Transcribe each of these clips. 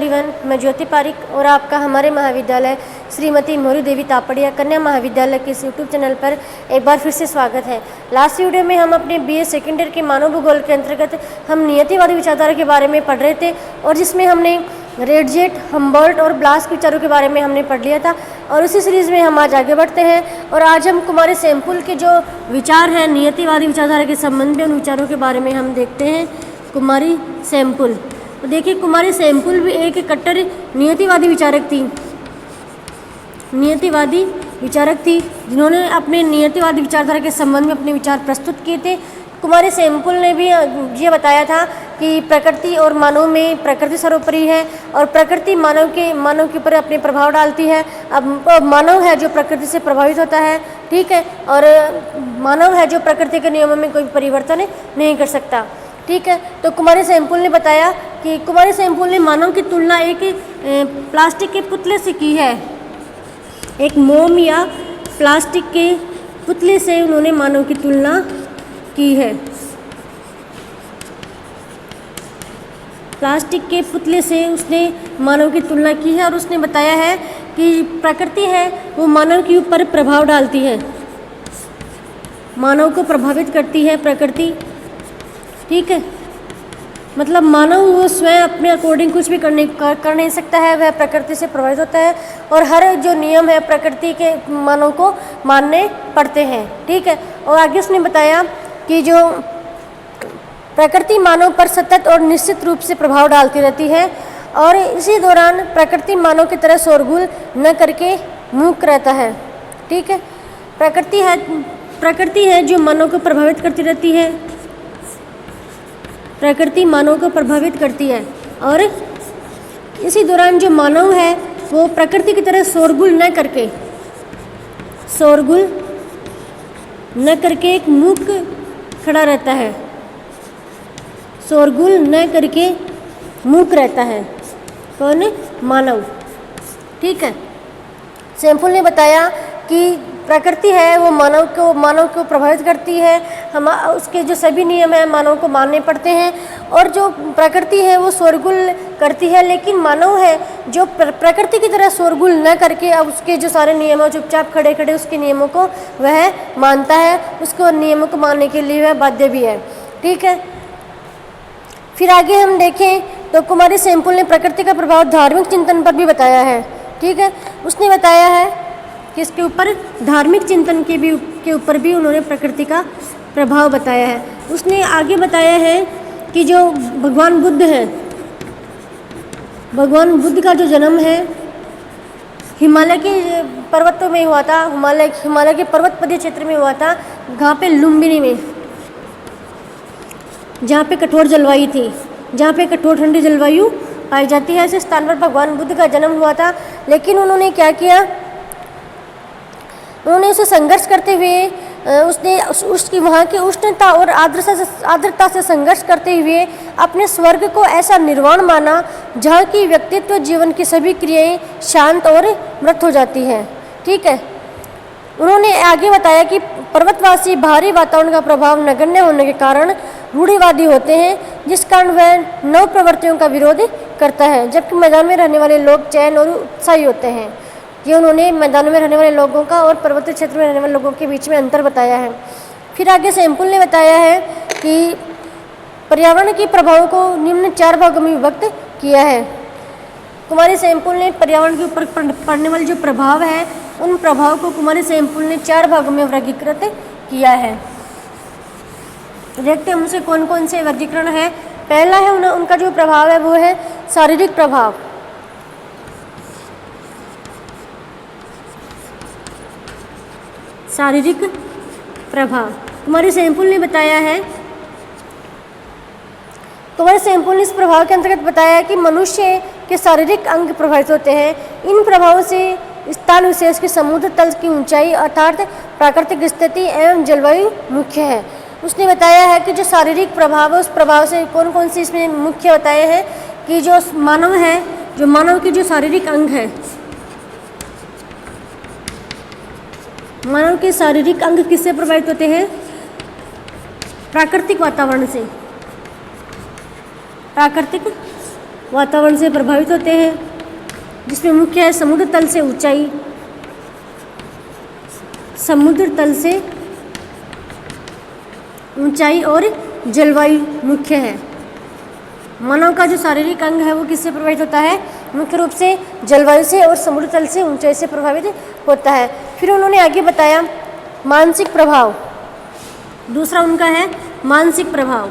Everyone, मैं ज्योति पारिक और आपका हमारे महाविद्यालय श्रीमती मोरी देवी तापड़िया कन्या महाविद्यालय के इस यूट्यूब चैनल पर एक बार फिर से स्वागत है। लास्ट वीडियो में हम अपने बीए सेकेंड ईयर के मानव भूगोल के अंतर्गत हम नियतिवादी विचारधारा के बारे में पढ़ रहे थे और जिसमें हमने रेडजेट, हम्बोल्ट और ब्लास के विचारों के बारे में हमने पढ़ लिया था। और उसी सीरीज़ में हम आज आगे बढ़ते हैं और आज हम कुमारी सैंपुल के जो विचार हैं नियतिवादी विचारधारा के संबंध में उन विचारों के बारे में हम देखते हैं। कुमारी सैंपुल, तो देखिए कुमारी सैंपुल भी एक कट्टर नियतिवादी विचारक थी, नियतिवादी विचारक थी जिन्होंने अपने नियतिवादी विचारधारा के संबंध में अपने विचार प्रस्तुत किए थे। कुमारी सैंपुल ने भी ये बताया था कि प्रकृति और मानव में प्रकृति सर्वोपरि है और प्रकृति मानव के ऊपर अपने प्रभाव डालती है। अब मानव है जो प्रकृति से प्रभावित होता है, ठीक है, और मानव है जो प्रकृति के नियमों में कोई परिवर्तन नहीं कर सकता, ठीक है। तो कुमारी सैंपुल ने बताया कि कुमारी सैंपुल ने मानव की तुलना एक प्लास्टिक के पुतले से की है, एक मोम या प्लास्टिक के पुतले से उन्होंने मानव की तुलना की है। प्लास्टिक के पुतले से उसने मानव की तुलना की है और उसने बताया है कि प्रकृति है वो मानव के ऊपर प्रभाव डालती है, मानव को प्रभावित करती है प्रकृति, ठीक है। मतलब मानव वो स्वयं अपने अकॉर्डिंग कुछ भी कर नहीं सकता है, वह प्रकृति से प्रभावित होता है और हर जो नियम है प्रकृति के मानव को मानने पड़ते हैं, ठीक है। और आगे उसने बताया कि जो प्रकृति मानव पर सतत और निश्चित रूप से प्रभाव डालती रहती है और इसी दौरान प्रकृति मानव की तरह शोरगुल न करके मूक रहता है, ठीक है। प्रकृति है जो मानव को प्रभावित करती रहती है, प्रकृति मानव को प्रभावित करती है और इसी दौरान जो मानव है वो प्रकृति की तरह शोरगुल न करके एक मूक खड़ा रहता है, शोरगुल न करके मूक रहता है, कौन? मानव, ठीक है। सैंपुल ने बताया कि प्रकृति है वो मानव को प्रभावित करती है, हम उसके जो सभी नियम हैं मानव को मानने पड़ते हैं और जो प्रकृति है वो शोरगुल करती है, लेकिन मानव है जो प्रकृति की तरह शोरगुल न करके अब उसके जो सारे नियम हैं चुपचाप खड़े खड़े उसके नियमों को वह मानता है, उसको नियमों को मानने के लिए वह बाध्य भी है, ठीक है। फिर आगे हम देखें तो कुमारी सैंपुल ने प्रकृति का प्रभाव धार्मिक चिंतन पर भी बताया है, ठीक है। उसने बताया है कि इसके ऊपर धार्मिक चिंतन के ऊपर भी उन्होंने प्रकृति का प्रभाव बताया है। उसने आगे बताया है कि जो भगवान बुद्ध है, भगवान बुद्ध का जो जन्म है हिमालय के पर्वतों में हुआ था, हिमालय के पर्वतपदीय क्षेत्र में हुआ था, जहाँ पे लुम्बिनी में, जहाँ पे कठोर जलवायु थी, जहाँ पे कठोर ठंडी जलवायु पाई जाती है, ऐसे स्थान पर भगवान बुद्ध का जन्म हुआ था। लेकिन उन्होंने क्या किया, उन्होंने उसे संघर्ष करते हुए उसकी वहाँ की उष्णता और आर्द्रता से संघर्ष करते हुए अपने स्वर्ग को ऐसा निर्वाण माना जहाँ की व्यक्तित्व जीवन की सभी क्रियाएं शांत और मृत हो जाती हैं, ठीक है। उन्होंने आगे बताया कि पर्वतवासी भारी वातावरण का प्रभाव नगण्य होने के कारण रूढ़िवादी होते हैं, जिस कारण वह नव प्रवृत्तियों का विरोध करता है, जबकि मैदान में रहने वाले लोग चैन और उत्साही होते हैं। ये उन्होंने मैदानों में रहने वाले लोगों का और पर्वतीय क्षेत्र में रहने वाले लोगों के बीच में अंतर बताया है। फिर आगे सैंपुल ने बताया है कि पर्यावरण के प्रभावों को निम्न 4 भागों में विभक्त किया है। कुमारी सैंपुल ने पर्यावरण के ऊपर पड़ने वाले जो प्रभाव है उन प्रभाव को कुमारी सैंपुल ने 4 भागों में वर्गीकृत किया है। देखते हैं उनसे कौन कौन से वर्गीकरण है। पहला है उनका जो प्रभाव है वो है शारीरिक प्रभाव। शारीरिक प्रभाव कुमारी सैंपुल ने बताया है, कुमारी सैंपुल ने इस प्रभाव के अंतर्गत बताया कि मनुष्य के शारीरिक अंग प्रभावित होते हैं। इन प्रभावों से स्थान विशेष के समुद्र तल की ऊंचाई अर्थात प्राकृतिक स्थिति एवं जलवायु मुख्य है। उसने बताया है कि जो शारीरिक प्रभाव है उस प्रभाव से कौन कौन से इसमें मुख्य बताए हैं कि जो मानव है, जो मानव के जो शारीरिक अंग है, मानव के शारीरिक अंग किससे प्रभावित होते हैं? प्राकृतिक वातावरण से, प्राकृतिक वातावरण से प्रभावित होते हैं, जिसमें मुख्य है समुद्र तल से ऊंचाई, समुद्र तल से ऊंचाई और जलवायु मुख्य है। मानव का जो शारीरिक अंग है वो किससे प्रभावित होता है? मुख्य रूप से जलवायु से और समुद्र तल से ऊंचाई से प्रभावित होता है। फिर उन्होंने आगे बताया मानसिक प्रभाव। दूसरा उनका है मानसिक प्रभाव।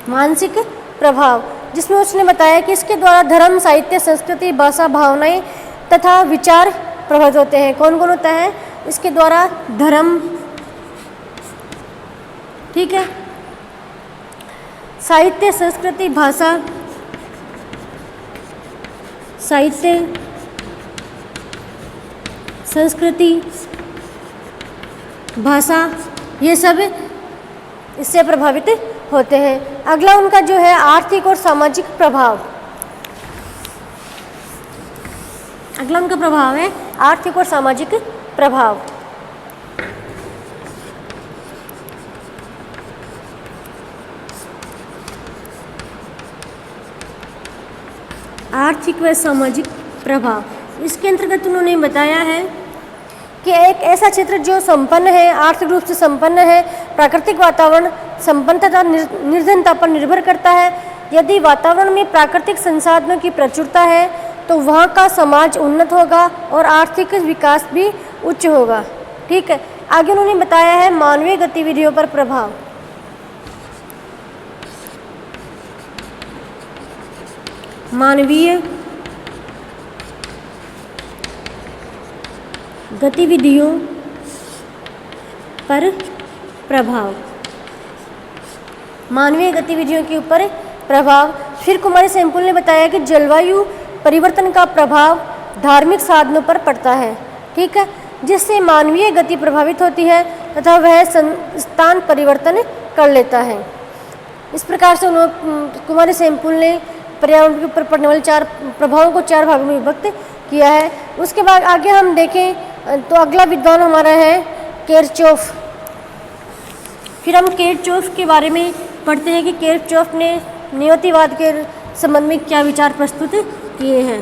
मानसिक प्रभाव, जिसमें उसने बताया कि इसके द्वारा धर्म, साहित्य, संस्कृति, भाषा, भावनाएं तथा विचार प्रभावित होते हैं। कौन कौन होता है इसके द्वारा? धर्म, ठीक है, साहित्य, संस्कृति, भाषा, साहित्य, संस्कृति, भाषा, ये सब इससे प्रभावित होते हैं। अगला उनका जो है आर्थिक और सामाजिक प्रभाव। अगला उनका प्रभाव है आर्थिक और सामाजिक प्रभाव। आर्थिक व सामाजिक प्रभाव, इसके अंतर्गत उन्होंने बताया है कि एक ऐसा क्षेत्र जो संपन्न है, आर्थिक रूप से संपन्न है, प्राकृतिक वातावरण संपन्न तथा निर्धनता पर निर्भर करता है। यदि वातावरण में प्राकृतिक संसाधनों की प्रचुरता है तो वहाँ का समाज उन्नत होगा और आर्थिक विकास भी उच्च होगा। ठीक है, आगे उन्होंने बताया है मानवीय गतिविधियों पर प्रभाव। मानवीय गतिविधियों पर प्रभाव। मानवीय गतिविधियों के ऊपर प्रभाव। फिर कुमारी सैमपुल ने बताया कि जलवायु परिवर्तन का प्रभाव धार्मिक साधनों पर पड़ता है। ठीक है, जिससे मानवीय गति प्रभावित होती है तथा वह स्थान परिवर्तन कर लेता है। इस प्रकार से कुमारी सैमपुल ने पर्यावरण के ऊपर पड़ने वाले 4 प्रभावों को 4 भागों में विभक्त किया है। उसके बाद आगे हम देखें तो अगला विद्वान हमारा है किरचॉफ। फिर हम किरचॉफ के बारे में पढ़ते हैं कि किरचॉफ ने नियतिवाद के संबंध में क्या विचार प्रस्तुत किए हैं।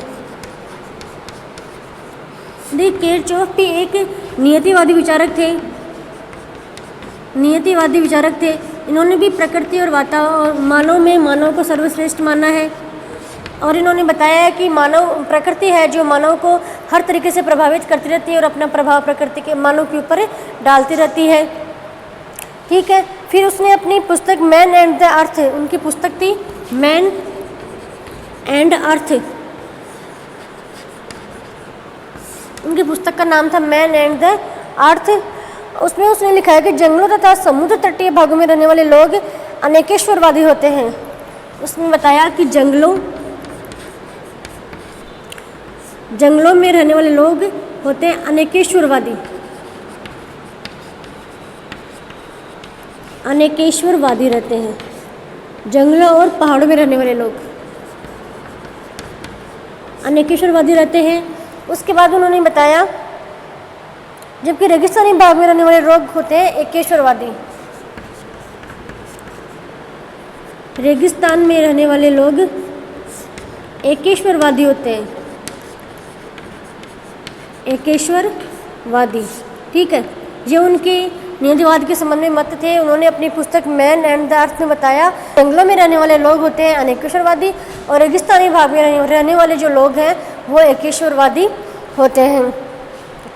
देखिए, किरचॉफ भी एक नियतिवादी विचारक थे। नियतिवादी विचारक थे। इन्होंने भी प्रकृति और मानव को सर्वश्रेष्ठ माना है और इन्होंने बताया है कि प्रकृति है जो मानव को हर तरीके से प्रभावित करती रहती है और अपना प्रभाव प्रकृति के मानव के ऊपर डालती रहती है। ठीक है, फिर उसने अपनी पुस्तक मैन एंड द अर्थ, उनकी पुस्तक थी मैन एंड अर्थ, उनकी पुस्तक का नाम था मैन एंड द अर्थ। उसमें उसने लिखा है कि जंगलों तथा समुद्र तटीय भागों में रहने वाले लोग अनेकेश्वरवादी होते हैं। उसने बताया कि जंगलों में रहने वाले लोग होते हैं अनेकेश्वरवादी। अनेकेश्वरवादी रहते हैं जंगलों और पहाड़ों में रहने वाले लोग अनेकेश्वरवादी रहते हैं। उसके बाद उन्होंने बताया जबकि रेगिस्तानी भाग में रहने वाले लोग होते हैं एकेश्वरवादी। रेगिस्तान में रहने वाले लोग एकेश्वरवादी होते हैं, एकेश्वरवादी। ठीक है, ये उनके नियतिवाद के संबंध में मत थे। उन्होंने अपनी पुस्तक मैन एंड द अर्थ में बताया जंगलों में रहने वाले लोग होते हैं अनेकेश्वरवादी और रेगिस्तानी भाग में रहने वाले जो लोग हैं वो एकेश्वरवादी होते हैं।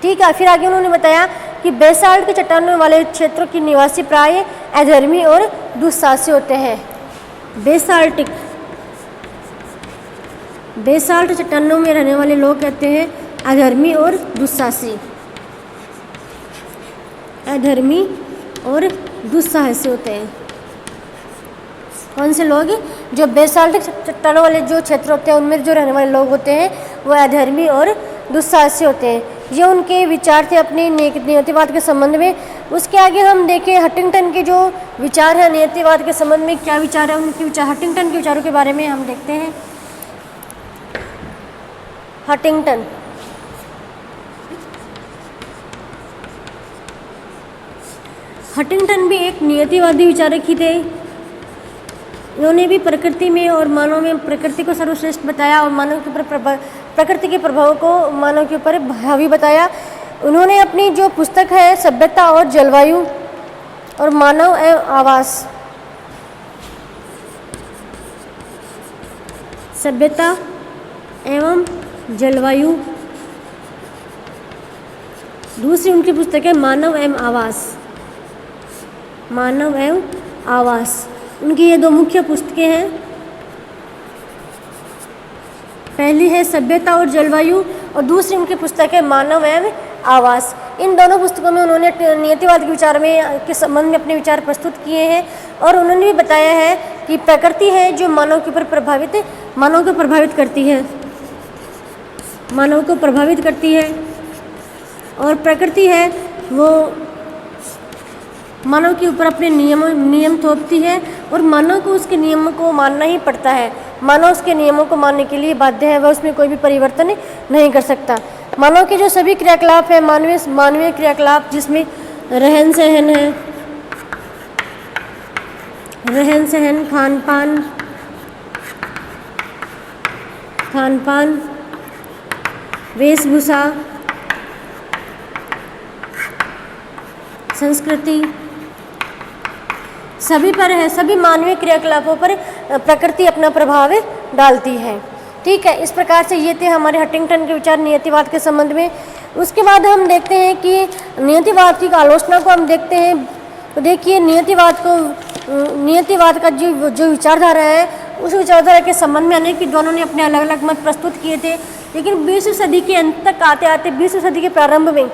ठीक है, फिर आगे उन्होंने बताया कि बेसाल्ट के चट्टानों वाले क्षेत्रों के निवासी प्राय अधर्मी और दुस्साहसी होते हैं। बेसाल्ट चट्टानों में रहने वाले लोग कहते हैं अधर्मी और दुस्साहसी। अधर्मी और दुस्साहसी होते हैं कौन से लोग? जो बेसाल्ट चट्टानों वाले जो क्षेत्र होते हैं उनमें जो रहने वाले लोग होते हैं वो अधर्मी और दुस्साहसी होते हैं। ये उनके विचार थे अपने नियतिवाद के संबंध में। उसके आगे हम देखें हंटिंगटन के जो विचार हैं नियतिवाद के संबंध में, क्या विचार है उनके विचार, हंटिंगटन के विचारों के बारे में हम देखते हैं। हटिंगटन भी एक नियतिवादी विचारक ही थे। इन्होंने भी प्रकृति में और मानव में प्रकृति को सर्वश्रेष्ठ बताया और मानव के ऊपर प्रकृति के प्रभाव को मानव के ऊपर हावी बताया। उन्होंने अपनी जो पुस्तक है सभ्यता और जलवायु और मानव एवं आवास, सभ्यता एवं जलवायु, दूसरी उनकी पुस्तक है मानव एवं आवास, मानव एवं आवास। उनकी ये 2 मुख्य पुस्तकें हैं। पहली है सभ्यता और जलवायु और दूसरी उनकी पुस्तक है मानव एवं आवास। इन दोनों पुस्तकों में उन्होंने नियतिवाद के विचार में के संबंध में अपने विचार प्रस्तुत किए हैं और उन्होंने भी बताया है कि प्रकृति है जो मानव के ऊपर मानव को प्रभावित करती है, मानव को प्रभावित करती है और प्रकृति है वो मानव के ऊपर अपने नियम थोपती है और मानव को उसके नियमों को मानना ही पड़ता है। मानव उसके नियमों को मानने के लिए बाध्य है, वह उसमें कोई भी परिवर्तन नहीं कर सकता। मानव के जो सभी क्रियाकलाप है मानवीय क्रियाकलाप, जिसमें रहन सहन, खान पान, वेशभूषा, संस्कृति, सभी पर है, सभी मानवीय क्रियाकलापों पर प्रकृति अपना प्रभाव डालती है। ठीक है, इस प्रकार से ये थे हमारे हटिंगटन के विचार नियतिवाद के संबंध में। उसके बाद हम देखते हैं कि नियतिवाद की आलोचना को हम देखते हैं। तो देखिए नियतिवाद का जो विचारधारा है, उस विचारधारा के संबंध में अनेक विद्वानों ने अपने अलग अलग मत प्रस्तुत किए थे। लेकिन 20वीं सदी के अंत तक आते आते 20वीं सदी के प्रारंभ में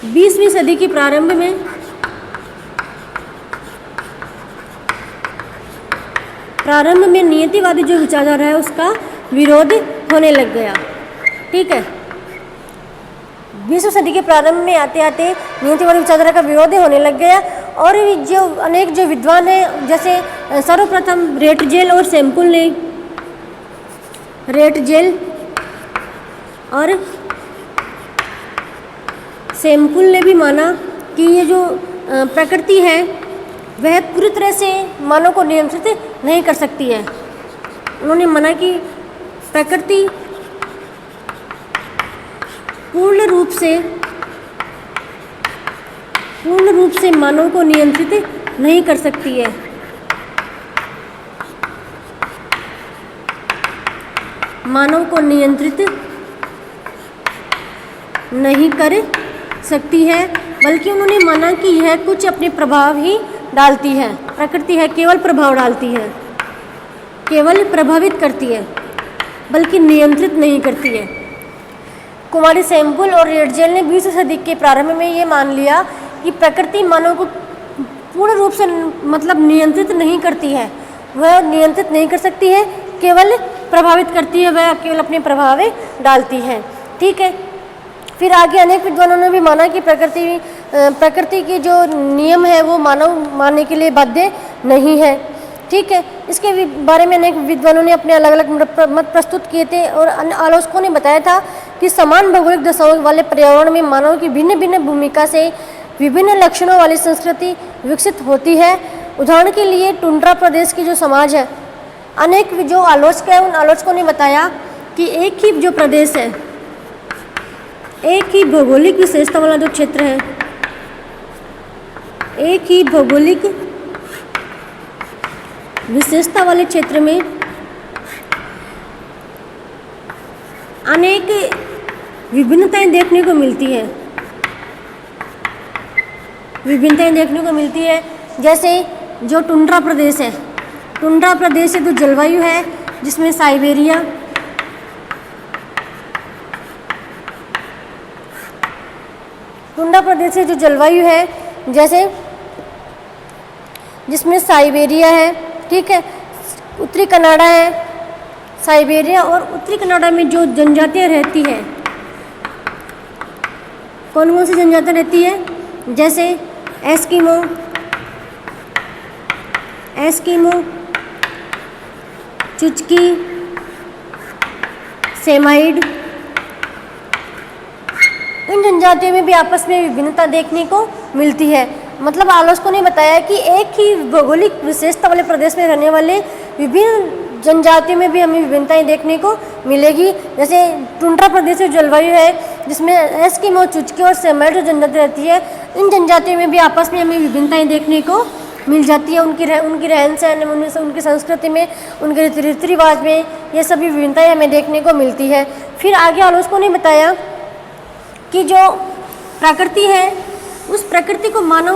20वीं सदी के प्रारंभ में नियतिवादी जो विचारधारा है उसका विरोध होने लग गया। ठीक है, 20वीं सदी के प्रारंभ में आते आते नियतिवादी विचारधारा का विरोध होने लग गया और जो अनेक जो विद्वान हैं, जैसे सर्वप्रथम रेटजेल और सैम्पुल ने भी माना कि ये जो प्रकृति है वह पूरी तरह से मानव को नियंत्रित नहीं कर सकती है। उन्होंने माना कि प्रकृति पूर्ण रूप से मानव को नियंत्रित नहीं कर सकती है। मानव को नियंत्रित नहीं कर सकती है, बल्कि उन्होंने माना कि यह कुछ अपने प्रभाव ही डालती है। प्रकृति है केवल प्रभाव डालती है, केवल प्रभावित करती है, बल्कि नियंत्रित नहीं करती है। कुमारी सैम्पुल और रेटजेल ने 20वीं सदी के प्रारंभ में ये मान लिया कि प्रकृति मानव को पूर्ण रूप से नियंत्रित नहीं करती है, वह नियंत्रित नहीं कर सकती है, केवल प्रभावित करती है, वह केवल अपने प्रभाव डालती है। ठीक है, फिर आगे अनेक विद्वानों ने भी माना कि प्रकृति की जो नियम है वो मानव मानने के लिए बाध्य नहीं है। ठीक है, इसके बारे में अनेक विद्वानों ने अपने अलग अलग मत प्रस्तुत किए थे और आलोचकों ने बताया था कि समान भौगोलिक दशाओं वाले पर्यावरण में मानव की भिन्न भिन्न भूमिका से विभिन्न लक्षणों वाली संस्कृति विकसित होती है। उदाहरण के लिए टुंड्रा प्रदेश की जो समाज है, अनेक जो आलोचक हैं उन आलोचकों ने बताया कि एक ही जो प्रदेश है, एक ही भौगोलिक विशेषता वाला जो क्षेत्र है, एक ही भौगोलिक विशेषता वाले क्षेत्र में अनेक विभिन्नताएं देखने को मिलती है। जैसे जो टुंड्रा प्रदेश है, टुंड्रा प्रदेश से जो जलवायु है जिसमें साइबेरिया, टुंड्रा प्रदेश से जो जलवायु है जैसे जिसमें साइबेरिया है, ठीक है, उत्तरी कनाडा है, साइबेरिया और उत्तरी कनाडा में जो जनजातियाँ रहती है, कौन कौन सी जनजातियाँ रहती है, जैसे एस्किमो, चुचकी, सेमाइड, इन जनजातियों में भी आपस में विभिन्नता देखने को मिलती है। मतलब आलोचकों ने बताया कि एक ही भौगोलिक विशेषता वाले प्रदेश में रहने वाले विभिन्न जनजातियों में भी हमें विभिन्नताएं देखने को मिलेगी। जैसे टुंड्रा प्रदेश की जलवायु है जिसमें एस्किमो, चुचके और सेमाइट जो जनजाति रहती है, इन जनजातियों में भी आपस में हमें विभिन्नताएं देखने को मिल जाती है। उनकी रहन सहन में, उनकी संस्कृति में, उनके रीति रिवाज में ये सभी विभिन्नताएं हमें देखने को मिलती है। फिर आगे आलोचकों ने बताया कि जो प्रकृति है उस प्रकृति को मानव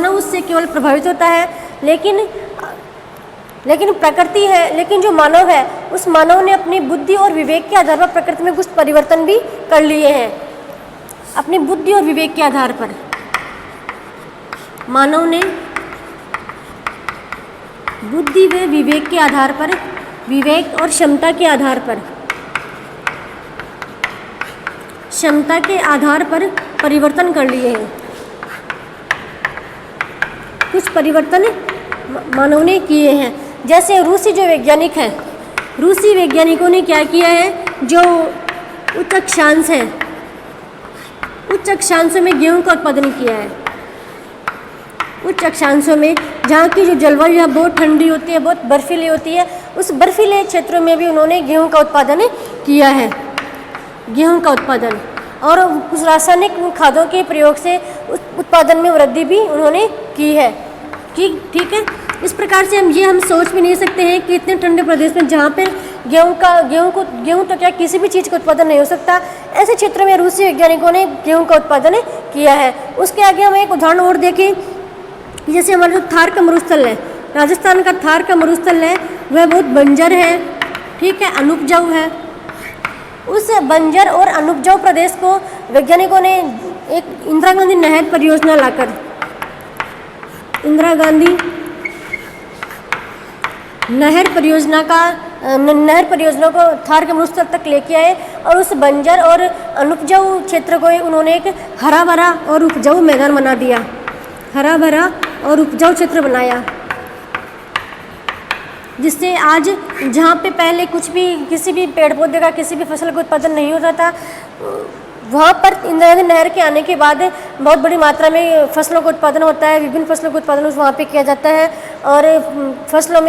उससे केवल प्रभावित होता है, लेकिन प्रकृति है, लेकिन जो मानव है उस मानव ने अपनी बुद्धि और विवेक के आधार पर प्रकृति में कुछ परिवर्तन भी कर लिए हैं। अपनी बुद्धि और विवेक के आधार पर मानव ने बुद्धि व विवेक के आधार पर, विवेक और क्षमता के आधार पर परिवर्तन कर लिए हैं। कुछ परिवर्तन मानव ने किए हैं। जैसे रूसी जो वैज्ञानिक हैं, रूसी वैज्ञानिकों ने क्या किया है, जो उच्च अक्षांश है, उच्च अक्षांशों में गेहूं का उत्पादन किया है। उच्च अक्षांशों में जहाँ की जो जलवायु है बहुत ठंडी होती है, बहुत बर्फीली होती है, उस बर्फीले क्षेत्रों में भी उन्होंने गेहूं का उत्पादन किया है। गेहूं का उत्पादन और कुछ रासायनिक खादों के प्रयोग से उस उत्पादन में वृद्धि भी उन्होंने की है। ठीक है। इस प्रकार से हम सोच भी नहीं सकते हैं कि इतने ठंडे प्रदेश में जहाँ पे गेहूं तो क्या किसी भी चीज़ का उत्पादन नहीं हो सकता, ऐसे क्षेत्रों में रूसी वैज्ञानिकों ने गेहूं का उत्पादन किया है। उसके आगे हम एक उदाहरण और देखें, जैसे हमारा जो थार का मरुस्थल है, राजस्थान का थार का मरुस्थल है, वह बहुत बंजर है, ठीक है, अनुपजाऊ है। उस बंजर और अनुपजाऊ प्रदेश को वैज्ञानिकों ने एक इंदिरा गांधी नहर परियोजना लाकर, इंदिरा गांधी नहर परियोजना को थार के मरुस्थल तक लेके आए और उस बंजर और अनुपजाऊ क्षेत्र को उन्होंने एक हरा भरा और उपजाऊ मैदान बना दिया, हरा भरा और उपजाऊ क्षेत्र बनाया, जिससे आज जहाँ पे पहले किसी भी पेड़ पौधे का, किसी भी फसल का उत्पादन नहीं होता था, वहाँ पर इंदिरा गांधी नहर के आने के बाद बहुत बड़ी मात्रा में फसलों का उत्पादन होता है। विभिन्न फसलों का उत्पादन वहाँ पे किया जाता है और फसलों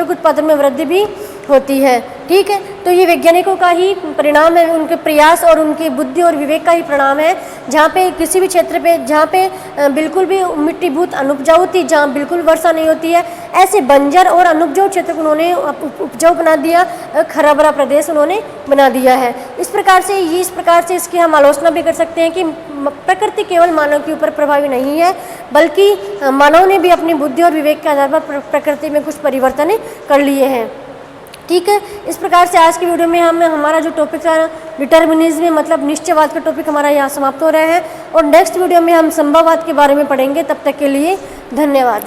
के उत्पादन में वृद्धि भी होती है। ठीक है, तो ये वैज्ञानिकों का ही परिणाम है, उनके प्रयास और उनकी बुद्धि और विवेक का ही परिणाम है। जहाँ पे किसी भी क्षेत्र पे जहाँ पे बिल्कुल भी मिट्टी बहुत अनुपजाऊ थी, जहाँ बिल्कुल वर्षा नहीं होती है, ऐसे बंजर और अनुपजाऊ क्षेत्र को उन्होंने उपजाऊ बना दिया, हरा भरा प्रदेश उन्होंने बना दिया है। इस प्रकार से इसकी हम आलोचना भी कर सकते हैं कि प्रकृति केवल मानव के ऊपर प्रभावी नहीं है, बल्कि मानव ने भी अपनी बुद्धि और विवेक के आधार पर प्रकृति में कुछ परिवर्तन कर लिए हैं। ठीक है, इस प्रकार से आज की वीडियो में हमारा जो टॉपिक था डिटर्मिनिज्म मतलब निश्चयवाद का टॉपिक हमारा यहाँ समाप्त हो रहा है और नेक्स्ट वीडियो में हम संभववाद के बारे में पढ़ेंगे। तब तक के लिए धन्यवाद।